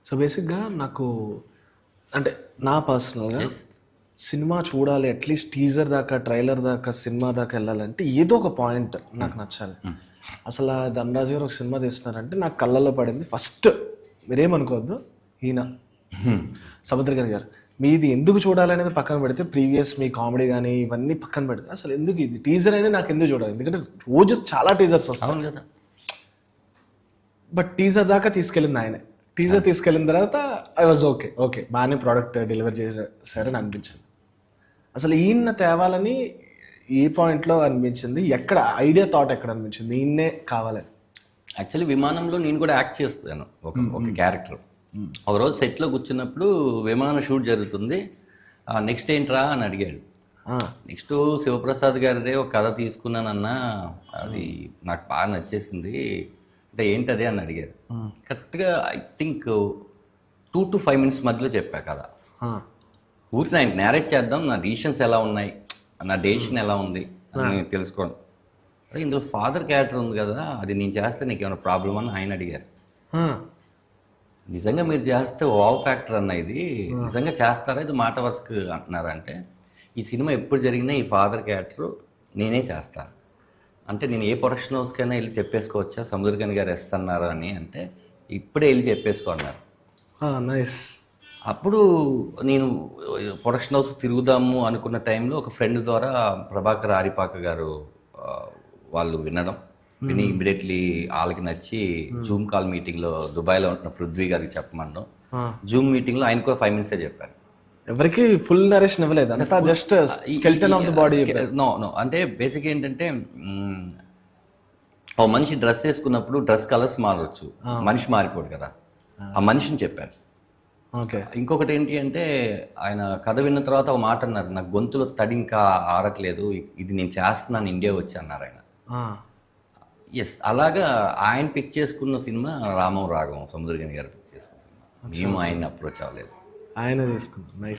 So బేసిక్గా నాకు అంటే నా పర్సనల్గా సినిమా చూడాలి, అట్లీస్ట్ టీజర్ దాకా, ట్రైలర్ దాకా, సినిమా దాకా వెళ్ళాలంటే ఏదో ఒక పాయింట్ నాకు నచ్చాలి. అసలు ఆ ధనరాజు గారు ఒక సినిమా తీస్తున్నారంటే నాకు కళ్ళల్లో పడింది ఫస్ట్, మీరేమనుకోవద్దు, ఈయన సముద్రగని గారు. మీది ఎందుకు చూడాలి అనేది పక్కన పెడితే, ప్రీవియస్ మీ కామెడీ కానీ ఇవన్నీ పక్కన పెడితే, అసలు ఎందుకు ఇది టీజర్ అయినా నాకు ఎందుకు చూడాలి? ఎందుకంటే రోజు చాలా టీజర్స్ వస్తాయి కదా. బట్ టీజర్ దాకా తీసుకెళ్ళింది ఆయనే. టీజర్ తీసుకెళ్ళిన తర్వాత ఐ వాజ్ ఓకే బాగానే ప్రోడక్ట్ డెలివర్ చేశారని అనిపించింది. అసలు ఈయన తేవాలని ఏ పాయింట్లో అనిపించింది, ఎక్కడ ఐడియా థాట్ ఎక్కడ అనిపించింది ఈయన్నే కావాలని? యాక్చువల్లీ విమానంలో నేను కూడా యాక్ట్ చేస్తాను ఒక క్యారెక్టర్. ఒకరోజు సెట్లో కూర్చున్నప్పుడు విమానం షూట్ జరుగుతుంది, నెక్స్ట్ ఏంట్రా అని అడిగాడు. నెక్స్ట్ శివప్రసాద్ గారిదే ఒక కథ తీసుకున్నానన్నా, అది నాకు బాగా నచ్చేసింది అంటే ఏంటది అని అడిగారు. కరెక్ట్గా ఐ థింక్ 2 to 5 minutes మధ్యలో చెప్పా కదా. ఊరికి ఆయన నేరేట్ చేద్దాం, నా డిసిషన్స్ ఎలా ఉన్నాయి, నా డెసిషన్ ఎలా ఉంది అని తెలుసుకోండి. అదే ఇందులో ఫాదర్ క్యారెక్టర్ ఉంది కదా, అది నేను చేస్తే నీకు ఏమైనా ప్రాబ్లం అని ఆయన అడిగారు. నిజంగా మీరు చేస్తే వావ్ ఫ్యాక్టర్ అన్న, ఇది నిజంగా చేస్తారా, ఇది మాట వరుసకు అంటున్నారా అంటే, ఈ సినిమా ఎప్పుడు జరిగినా ఈ ఫాదర్ క్యారెక్టర్ నేనే చేస్తాను అంటే, నేను ఏ ప్రొడక్షన్ హౌస్కైనా వెళ్ళి చెప్పేసుకోవచ్చా సముద్రగని గారు ఎస్ అన్నారు అని అంటే, ఇప్పుడే వెళ్ళి చెప్పేసుకో అన్నారు. నైస్. అప్పుడు నేను ప్రొడక్షన్ హౌస్ తిరుగుదాము అనుకున్న టైంలో ఒక ఫ్రెండ్ ద్వారా ప్రభాకర్ ఆరిపాక గారు వాళ్ళు విని ఇమీడియట్లీ వాళ్ళకి నచ్చి జూమ్ కాల్ మీటింగ్లో దుబాయ్లో ఉంటున్న పృథ్వీ గారికి చెప్పమన్నాం. జూమ్ మీటింగ్లో ఆయన కూడా 5 minutes చెప్పారు. ఎవరికి ఫుల్ నరేషన్ ఇవ్వలేదు, అంతా just skeleton of the body. No అంటే బేసిక్ ఏంటంటే, ఓ మనిషి డ్రెస్ వేసుకున్నప్పుడు డ్రెస్ కలర్స్ మారవచ్చు, మనిషి మారిపోడు కదా, ఆ మనిషిని చెప్పారు. ఓకే. ఇంకొకటి ఏంటి అంటే, ఆయన కథ విన్న తర్వాత ఒక మాట అన్నారు, నాకు గొంతులో తడి ఇంకా ఆరట్లేదు, ఇది నేను చేస్తున్నాను ఇండియా వచ్చి అన్నారు ఆయన. ఎస్, అలాగా ఆయన పిక్ చేసుకున్న సినిమా రామం రాఘవం, సముద్రగని గారు పిక్ చేసుకున్న సినిమా. మేము ఆయన్ని అప్రోచ్ అవ్వలేదు, ఆయన తీసుకున్నాం. నైస్.